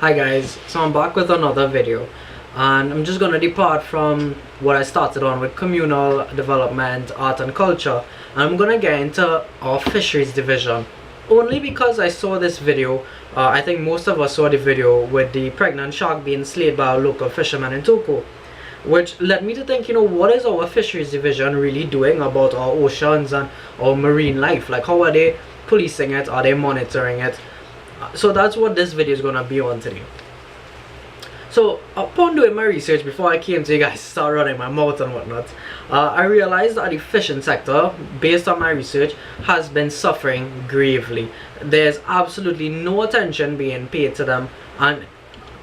Hi guys, so I'm back with another video and I'm just going to depart from what I started on with communal development, art and culture, and I'm going to get into our fisheries division only because I saw this video. I think most of us saw the video with the pregnant shark being slayed by a local fisherman in Tobago, which led me to think, what is our fisheries division really doing about our oceans and our marine life? Like, how are they policing it? Are they monitoring it? So that's what this video is gonna be on today. So upon doing my research, before I came to you guys start running my mouth and whatnot, I realized that the fishing sector, based on my research, has been suffering gravely. There's absolutely no attention being paid to them, and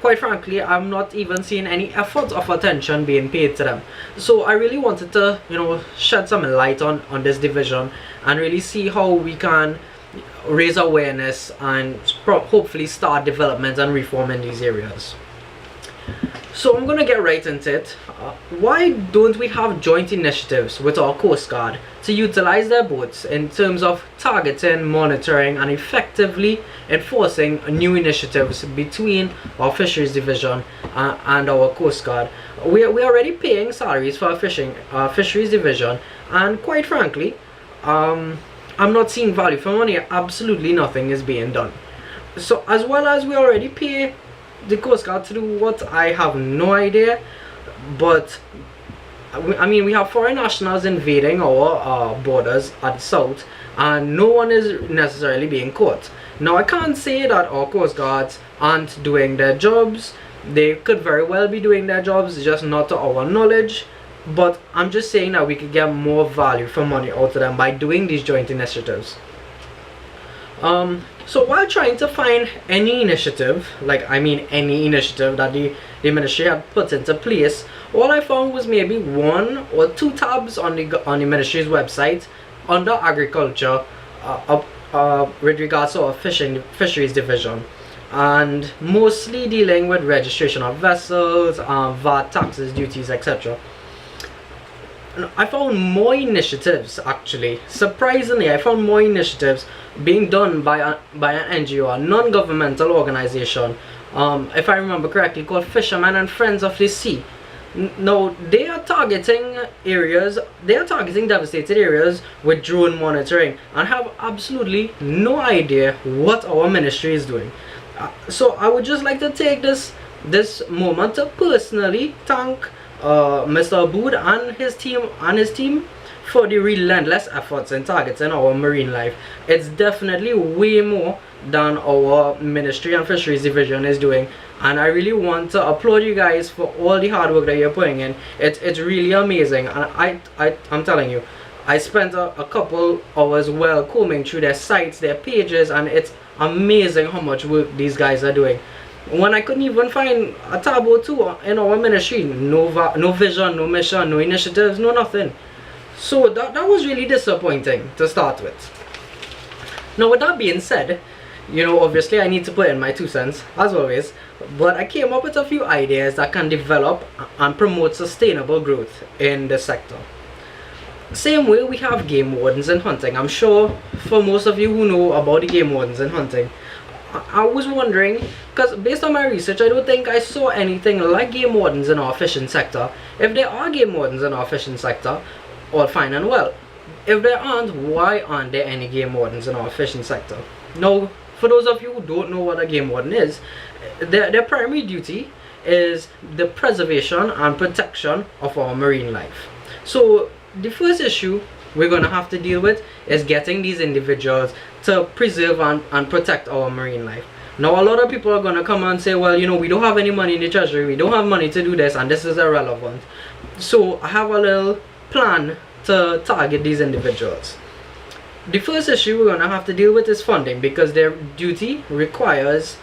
quite frankly, I'm not even seeing any effort of attention being paid to them. So I really wanted to, shed some light on this division and really see how we can raise awareness and hopefully start development and reform in these areas. So I'm gonna get right into it. Why don't we have joint initiatives with our Coast Guard to utilize their boats in terms of targeting, monitoring and effectively enforcing new initiatives between our Fisheries Division and our Coast Guard? We're already paying salaries for our Fisheries Division, and quite frankly, I'm not seeing value for money. Absolutely nothing is being done. So as well as we already pay the Coast Guard to do what, I have no idea, but we have foreign nationals invading our borders at the south, and no one is necessarily being caught. Now I can't say that our Coast Guards aren't doing their jobs. They could very well be doing their jobs, just not to our knowledge. But I'm just saying that we could get more value for money out of them by doing these joint initiatives. So while trying to find any initiative, any initiative that the ministry had put into place, all I found was maybe one or two tabs on the ministry's website under agriculture with regards to our fisheries division, and mostly dealing with registration of vessels, VAT, taxes, duties, etc. I found more initiatives, actually. Surprisingly, I found more initiatives being done by an NGO, a non-governmental organization, if I remember correctly, called Fishermen and Friends of the Sea. Now, they are targeting devastated areas with drone monitoring and have absolutely no idea what our ministry is doing. So I would just like to take this moment to personally thank Mr. Abood and his team for the relentless efforts in targeting our marine life. It's definitely way more than our ministry and fisheries division is doing, and I really want to applaud you guys for all the hard work that you're putting in. It's really amazing, and I'm telling you, I spent a couple hours combing through their sites, their pages, and it's amazing how much work these guys are doing. When I couldn't even find a tab or two in our ministry, no vision, no mission, no initiatives, no nothing. So that was really disappointing to start with. Now, with that being said, obviously I need to put in my 2 cents, as always, but I came up with a few ideas that can develop and promote sustainable growth in the sector. Same way we have game wardens in hunting. I'm sure for most of you who know about the game wardens in hunting, I was wondering, because based on my research, I don't think I saw anything like game wardens in our fishing sector. If there are game wardens in our fishing sector, all fine and well. If there aren't, why aren't there any game wardens in our fishing sector? Now, for those of you who don't know what a game warden is, their primary duty is the preservation and protection of our marine life. So the first issue we're going to have to deal with is getting these individuals to preserve and protect our marine life. Now, a lot of people are going to come and say, well, we don't have any money in the treasury, we don't have money to do this, and this is irrelevant. So I have a little plan to target these individuals. The first issue we're going to have to deal with is funding, because their duty requires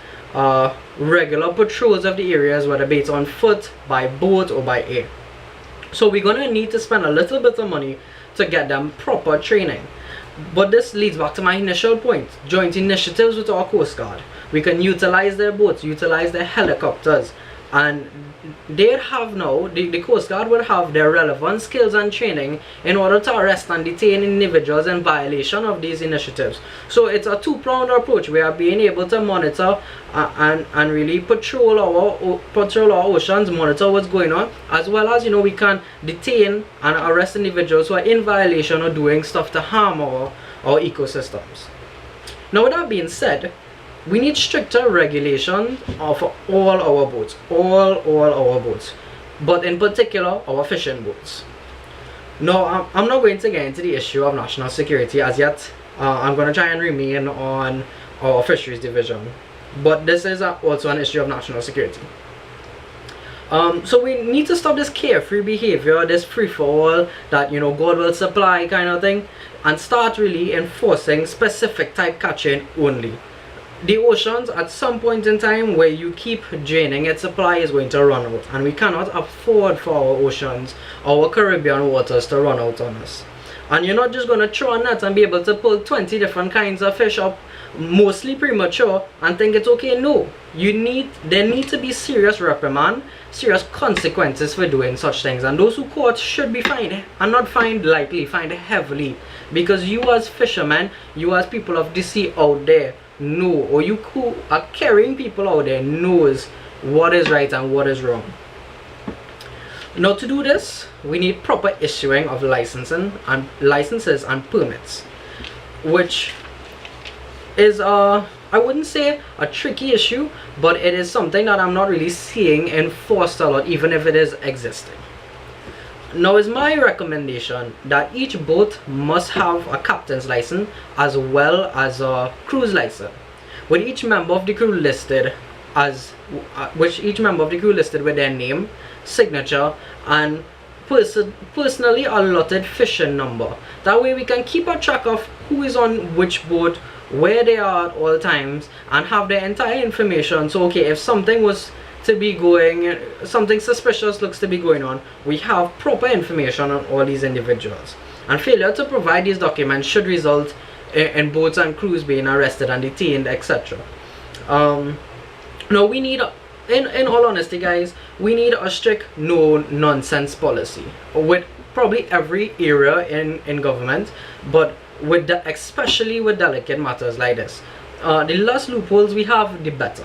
regular patrols of the areas, whether it's on foot, by boat, or by air. So we're going to need to spend a little bit of money to get them proper training. But this leads back to my initial point: joint initiatives with our Coast Guard. We can utilize their boats, utilize their helicopters, and they'd have now, the Coast Guard would have their relevant skills and training in order to arrest and detain individuals in violation of these initiatives. So it's a two-pronged approach. We are being able to monitor and really patrol our oceans, monitor what's going on, as well as, you know, we can detain and arrest individuals who are in violation or doing stuff to harm our ecosystems. Now, with that being said, we need stricter regulation for all our boats, all our boats, but in particular our fishing boats. Now, I'm not going to get into the issue of national security as yet. I'm going to try and remain on our Fisheries Division, but this is also an issue of national security. So we need to stop this carefree behavior, this free-for-all that, you know, God will supply kind of thing, and start really enforcing specific type catching only. The oceans, at some point in time where you keep draining, its supply is going to run out, and we cannot afford for our oceans, our Caribbean waters, to run out on us. And you're not just going to throw a net and be able to pull 20 different kinds of fish up, mostly premature, and think it's okay. No, there need to be serious reprimand, serious consequences for doing such things, and those who caught should be fined, and not fined lightly, fined heavily, because you as fishermen, you as people of the sea out there know, or you who are carrying people out there knows what is right and what is wrong. Now, to do this, we need proper issuing of licenses and permits, which is I wouldn't say a tricky issue, but it is something that I'm not really seeing enforced a lot, even if it is existing. Now, it's my recommendation that each boat must have a captain's license as well as a crew's license, with each member of the crew listed with their name, signature, and personally allotted fishing number. That way we can keep a track of who is on which boat, where they are at all times, and have their entire information. So okay, if something was to be going, something suspicious looks to be going on, we have proper information on all these individuals. And failure to provide these documents should result in boats and crews being arrested and detained, etc. Now, we need, in all honesty guys, we need a strict no nonsense policy with probably every area in government, but with especially with delicate matters like this. The less loopholes we have, the better.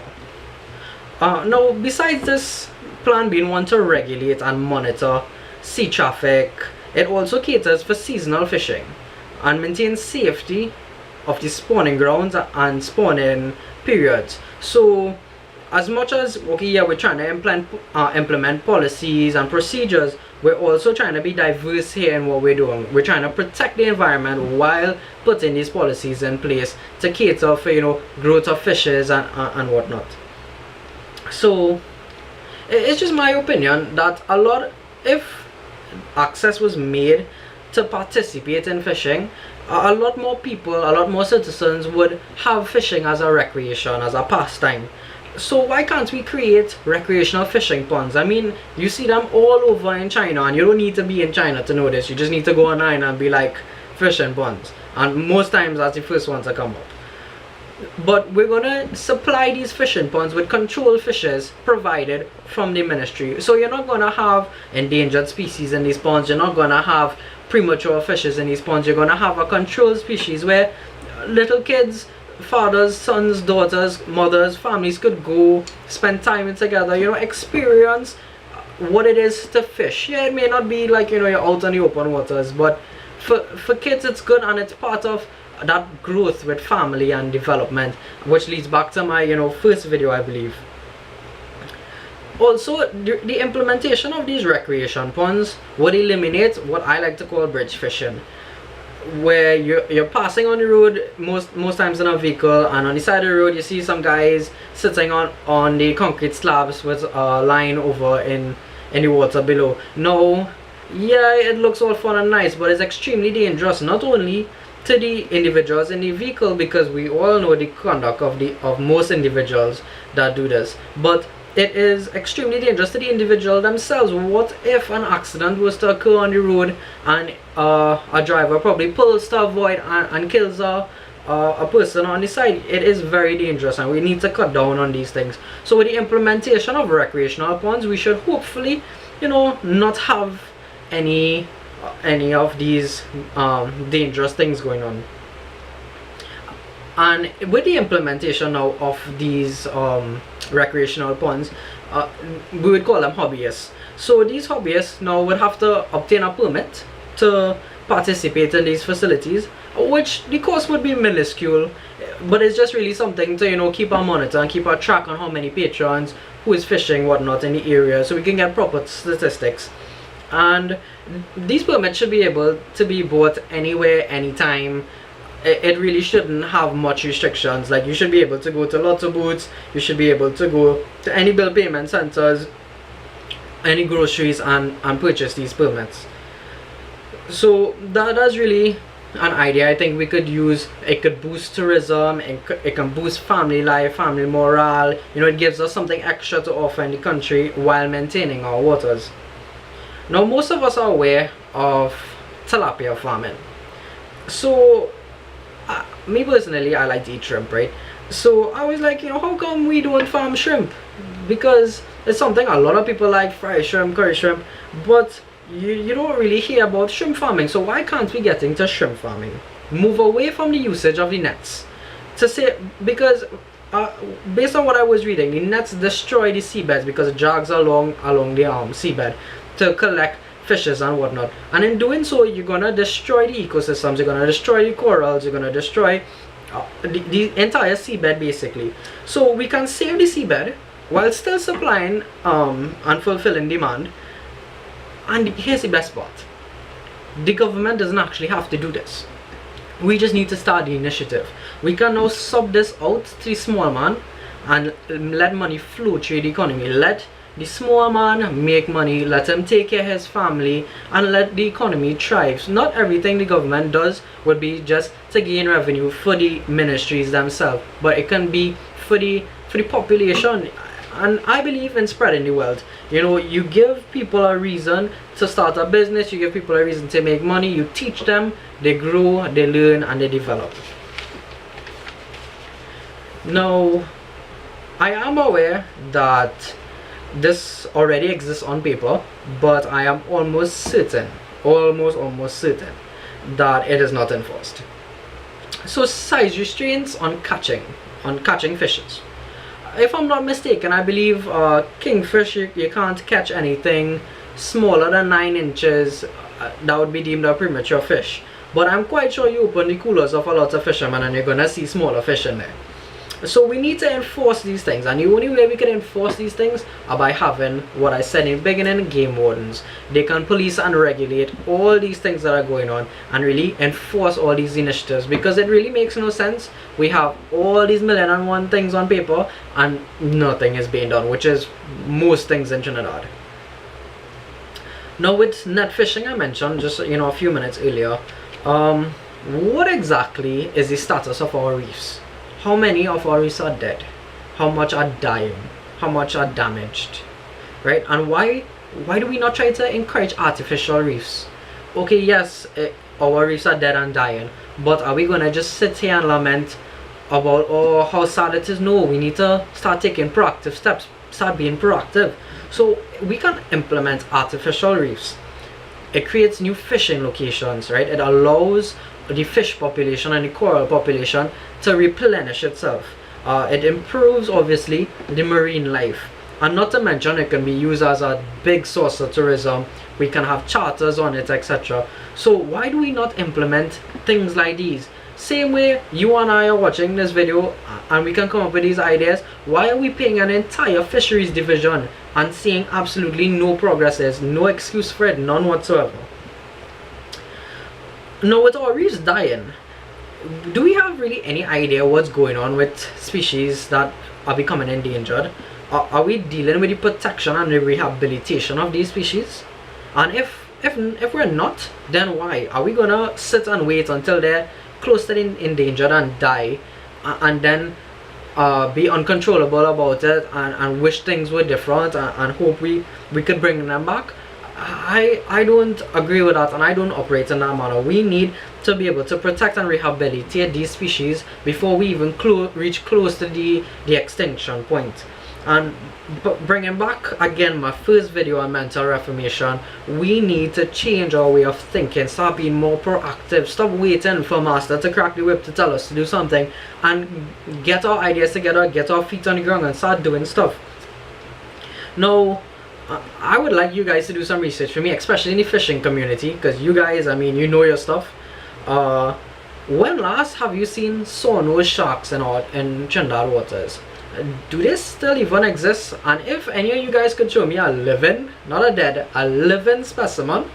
Now, besides this plan being one to regulate and monitor sea traffic, it also caters for seasonal fishing and maintains safety of the spawning grounds and spawning periods. So, as much as, okay, yeah, we're trying to implement policies and procedures, we're also trying to be diverse here in what we're doing. We're trying to protect the environment while putting these policies in place to cater for, you know, growth of fishes and whatnot. So it's just my opinion that if access was made to participate in fishing, a lot more people, a lot more citizens would have fishing as a recreation, as a pastime. So why can't we create recreational fishing ponds? I mean, you see them all over in China, and you don't need to be in China to know this. You just need to go online and be like, fishing ponds, and most times that's the first one to come up. But we're gonna supply these fishing ponds with controlled fishes provided from the ministry. So you're not gonna have endangered species in these ponds, you're not gonna have premature fishes in these ponds, you're gonna have a controlled species where little kids, fathers, sons, daughters, mothers, families could go spend time together, you know, experience what it is to fish. Yeah, it may not be like, you know, you're out on the open waters, but for kids it's good, and it's part of that growth with family and development, which leads back to my, you know, first video, I believe. Also, the implementation of these recreation ponds would eliminate what I like to call bridge fishing, where you're passing on the road most times in a vehicle, and on the side of the road you see some guys sitting on the concrete slabs with a line over in the water below. Now, yeah, it looks all fun and nice, but it's extremely dangerous, not only to the individuals in the vehicle, because we all know the conduct of most individuals that do this, but it is extremely dangerous to the individual themselves. What if an accident was to occur on the road and a driver probably pulls to avoid and kills a a person on the side, it is very dangerous, and we need to cut down on these things. So with the implementation of recreational ponds, we should hopefully, not have any of these dangerous things going on. And with the implementation now of these recreational ponds, we would call them hobbyists. So these hobbyists now would have to obtain a permit to participate in these facilities, which the cost would be minuscule, but it's just really something to keep our monitor and keep our track on how many patrons, who is fishing, whatnot in the area, so we can get proper statistics. And these permits should be able to be bought anywhere, anytime. It really shouldn't have much restrictions. Like, you should be able to go to lots of booths, you should be able to go to any bill payment centers, any groceries, and purchase these permits. So that's really an idea I think we could use. It could boost tourism, it can boost family life, family morale. It gives us something extra to offer in the country while maintaining our waters. Now, most of us are aware of tilapia farming. So me personally, I like to eat shrimp, right? So I was like, how come we don't farm shrimp? Because it's something a lot of people like, fried shrimp, curry shrimp, but you don't really hear about shrimp farming. So why can't we get into shrimp farming? Move away from the usage of the nets. Because based on what I was reading, the nets destroy the seabeds because it jogs along the seabed to collect fishes and whatnot, and in doing so you're gonna destroy the ecosystems, you're gonna destroy the corals, you're gonna destroy the entire seabed basically. So we can save the seabed while still supplying and fulfilling demand. And here's the best part: the government doesn't actually have to do this. We just need to start the initiative. We can now sub this out to the small man and let money flow through the economy. Let the small man make money, let him take care of his family, and let the economy thrive. So not everything the government does would be just to gain revenue for the ministries themselves, but it can be for the population. And I believe in spreading the wealth. You give people a reason to start a business, you give people a reason to make money, you teach them, they grow, they learn, and they develop. Now, I am aware that this already exists on paper, but I am almost certain that it is not enforced. So size restraints on catching fishes. If I'm not mistaken, I believe kingfish, you can't catch anything smaller than 9 inches. That would be deemed a premature fish. But I'm quite sure you open the coolers of a lot of fishermen and you're gonna see smaller fish in there. So we need to enforce these things, and the only way we can enforce these things are by having what I said in the beginning, game wardens. They can police and regulate all these things that are going on and really enforce all these initiatives, because it really makes no sense. We have all these 1,000,001 things on paper and nothing is being done, which is most things in Trinidad. Now with net fishing, I mentioned just a few minutes earlier, what exactly is the status of our reefs? How many of our reefs are dead? How much are dying? How much are damaged? Right? And why do we not try to encourage artificial reefs? Okay, yes, our reefs are dead and dying, but are we gonna just sit here and lament about how sad it is? No, we need to start taking proactive steps, start being proactive. So we can implement artificial reefs. It creates new fishing locations, right? It allows the fish population and the coral population to replenish itself. It improves obviously the marine life, and not to mention it can be used as a big source of tourism. We can have charters on it, etc. So why do we not implement things like these? Same way you and I are watching this video and we can come up with these ideas. Why are we paying an entire fisheries division and seeing absolutely no progress? There's no excuse for it, none whatsoever. Now with our reefs dying, do we have really any idea what's going on with species that are becoming endangered? Are we dealing with the protection and the rehabilitation of these species? And if we're not, then why? Are we gonna sit and wait until they're close to endangered and die, and then be uncontrollable about it and wish things were different and hope we could bring them back? I don't agree with that, and I don't operate in that manner. We need to be able to protect and rehabilitate these species before we even reach close to the extinction point. And bringing back again my first video on mental reformation, we need to change our way of thinking, start being more proactive, stop waiting for master to crack the whip to tell us to do something, and get our ideas together, get our feet on the ground and start doing stuff. Now, I would like you guys to do some research for me, especially in the fishing community, because you guys, I mean, you know your stuff. When last have you seen saw-nose sharks in Trinidad waters? Do they still even exist? And if any of you guys could show me a living, not a dead, a living specimen,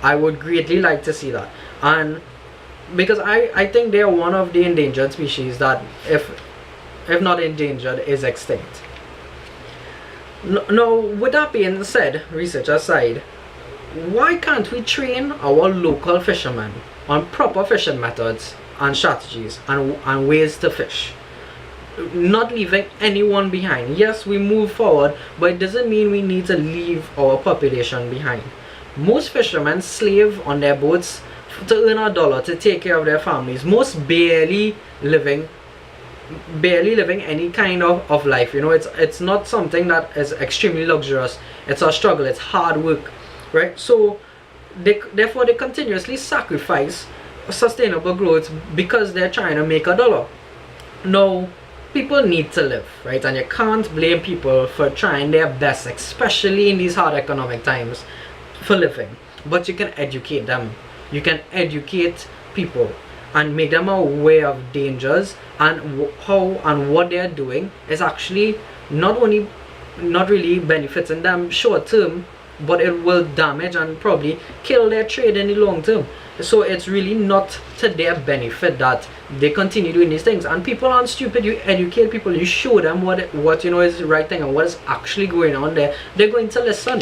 I would greatly like to see that. And because I think they are one of the endangered species that, if not endangered, is extinct. Now, with that being said, research aside, why can't we train our local fishermen on proper fishing methods and strategies and ways to fish? Not leaving anyone behind. Yes, we move forward, but it doesn't mean we need to leave our population behind. Most fishermen slave on their boats to earn a dollar to take care of their families. Most barely living any kind of life. You know, it's not something that is extremely luxurious. It's a struggle, it's hard work, right? So therefore they continuously sacrifice sustainable growth because they're trying to make a dollar. Now, people need to live, right? And you can't blame people for trying their best, especially in these hard economic times, for living. But you can educate them. You can educate people and make them aware of dangers, and how and what they're doing is actually not really benefiting them short term, but it will damage and probably kill their trade in the long term. So it's really not to their benefit that they continue doing these things. And people aren't stupid. You educate people, you show them what you know is the right thing and what is actually going on there, they're going to listen.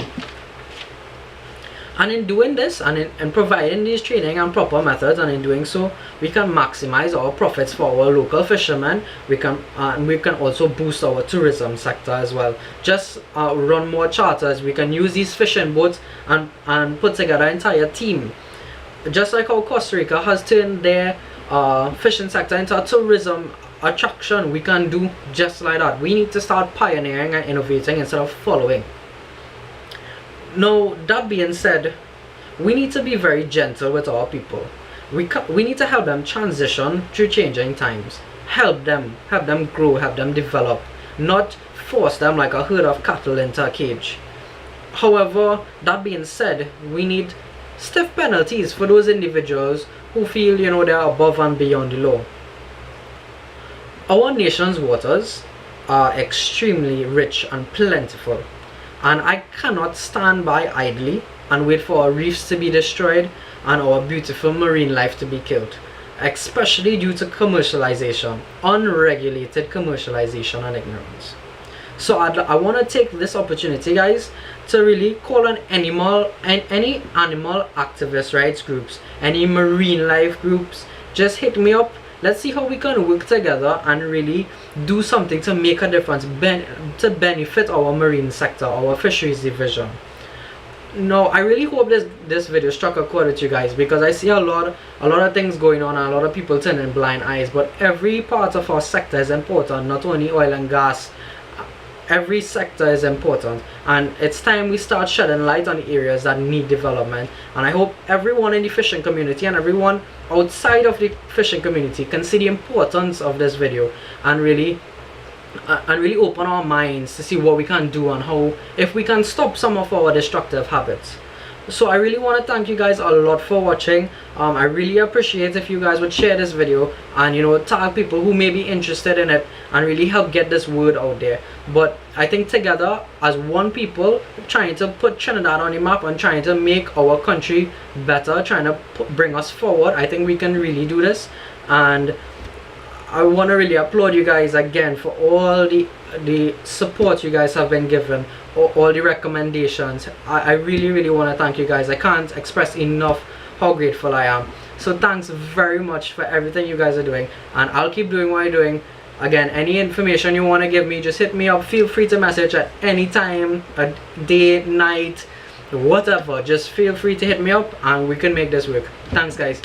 And in doing this, and in providing these training and proper methods, and in doing so, we can maximize our profits for our local fishermen. We can also boost our tourism sector as well. Just run more charters. We can use these fishing boats and put together an entire team. Just like how Costa Rica has turned their fishing sector into a tourism attraction, we can do just like that. We need to start pioneering and innovating instead of following. Now, that being said, we need to be very gentle with our people. We need to help them transition through changing times. Help them grow, help them develop, not force them like a herd of cattle into a cage. However, that being said, we need stiff penalties for those individuals who feel, you know, they're above and beyond the law. Our nation's waters are extremely rich and plentiful, and I cannot stand by idly and wait for our reefs to be destroyed and our beautiful marine life to be killed, especially due to commercialization, unregulated commercialization and ignorance. So I want to take this opportunity, guys, to really call on any animal activist rights groups, any marine life groups. Just hit me up. Let's see how we can work together and really do something to make a difference, to benefit our marine sector, our fisheries division. Now, I really hope this video struck a chord with you guys, because I see a lot of things going on and a lot of people turning blind eyes. But every part of our sector is important, not only oil and gas. Every sector is important, and it's time we start shedding light on the areas that need development. And I hope everyone in the fishing community and everyone outside of the fishing community can see the importance of this video and really open our minds to see what we can do and how, if we can stop some of our destructive habits. So I really want to thank you guys a lot for watching. I really appreciate if you guys would share this video and, you know, tag people who may be interested in it and really help get this word out there. But I think together as one people, trying to put Trinidad on the map and trying to make our country better, trying to bring us forward, I think we can really do this. And I want to really applaud you guys again for all the support you guys have been given, all the recommendations. I really want to thank you guys. I can't express enough how grateful I am. So thanks very much for everything you guys are doing, and I'll keep doing what I'm doing. Again, any information you want to give me, just hit me up. Feel free to message at any time, a day, night, whatever. Just feel free to hit me up and we can make this work. Thanks, guys.